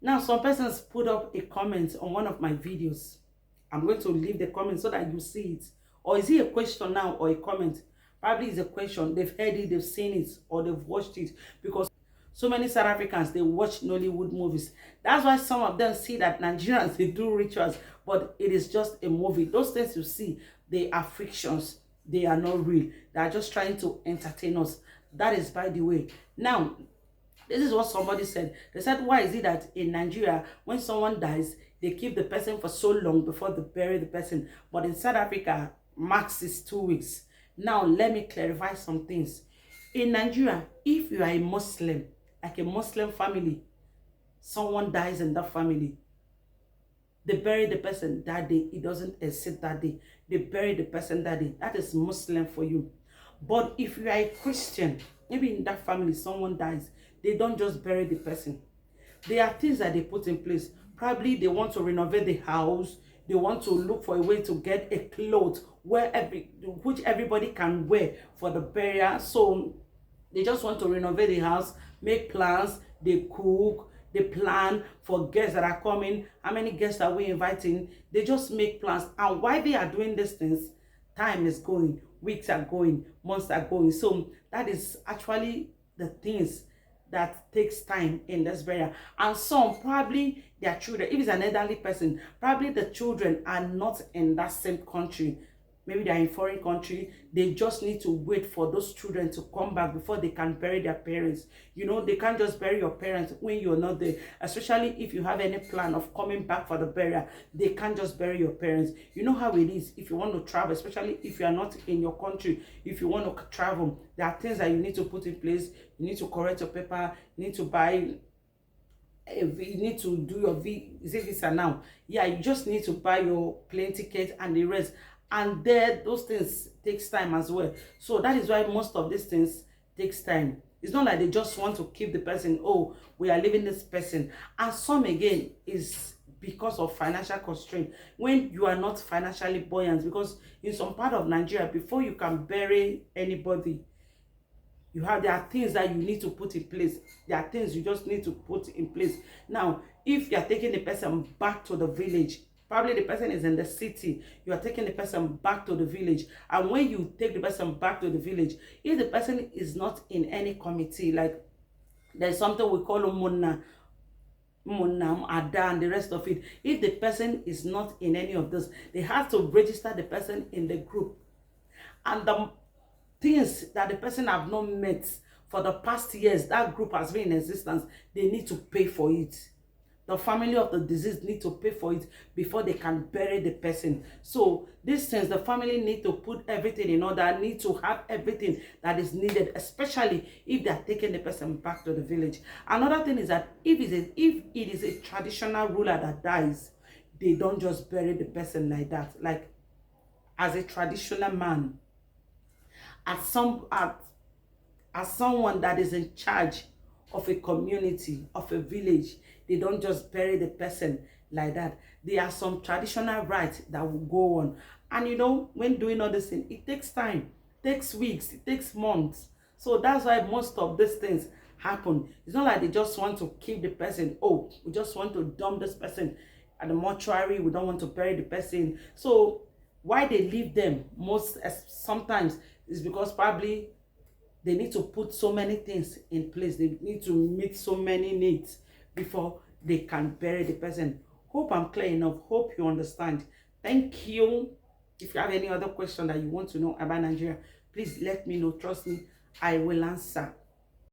Now, some persons put up a comment on one of my videos. I'm going to leave the comment so that you see it. Or is it a question now or a comment? Probably it's a question. They've heard it, they've seen it, or they've watched it. Because so many South Africans, they watch Nollywood movies. That's why some of them see that Nigerians, they do rituals, but it is just a movie. Those things you see, they are fictions. They are not real. They are just trying to entertain us. That is by the way. Now, this is what somebody said. They said, why is it that in Nigeria, when someone dies, they keep the person for so long before they bury the person? But in South Africa, max is 2 weeks. Now, let me clarify some things. In Nigeria, if you are a Muslim, like a Muslim family, someone dies in that family, they bury the person that day. It doesn't exist that day. They bury the person that day. That is Muslim for you. But if you are a Christian, maybe in that family someone dies, they don't just bury the person. There are things that they put in place. Probably they want to renovate the house. They want to look for a way to get a cloth which everybody can wear for the burial. So they just want to renovate the house, make plans, they cook, they plan for guests that are coming. How many guests are we inviting? They just make plans. And while they are doing these things, time is going, weeks are going, months are going. So that is actually the things that takes time in this burial. And some, probably their children, if it's an elderly person, probably the children are not in that same country. Maybe they're in foreign country. They just need to wait for those children to come back before they can bury their parents. You know, they can't just bury your parents when you're not there, especially if you have any plan of coming back for the burial. They can't just bury your parents. You know how it is if you want to travel, especially if you are not in your country. If you want to travel, there are things that you need to put in place. You need to correct your paper. You need to buy, you need to do your visa now. Yeah, you just need to buy your plane ticket and the rest. And there, those things takes time as well. So that is why most of these things takes time. It's not like they just want to keep the person. Oh, we are leaving this person. And some again is because of financial constraint. When you are not financially buoyant, because in some part of Nigeria, before you can bury anybody, there are things that you need to put in place. There are things you just need to put in place. Now, if you are taking the person back to the village, probably the person is in the city, you are taking the person back to the village. And when you take the person back to the village, if the person is not in any committee, like there's something we call Munna, Ada, and the rest of it. If the person is not in any of this, they have to register the person in the group. And the things that the person have not met for the past years, that group has been in existence, they need to pay for it. The family of the deceased need to pay for it before they can bury the person. So these things, the family need to put everything in order, need to have everything that is needed, especially if they are taking the person back to the village. Another thing is that if it is a traditional ruler that dies, they don't just bury the person like that. Like, as a traditional man, as someone that is in charge of a community, of a village, they don't just bury the person like that. There are some traditional rites that will go on. And you know, when doing all this thing, it takes time, it takes weeks, it takes months. So that's why most of these things happen. It's not like they just want to keep the person. Oh, we just want to dump this person at the mortuary. We don't want to bury the person. So why they leave them sometimes is because probably they need to put so many things in place. They need to meet so many needs before they can bury the person. Hope I'm clear enough. Hope you understand. Thank you. If you have any other question that you want to know about Nigeria, please let me know. Trust me, I will answer.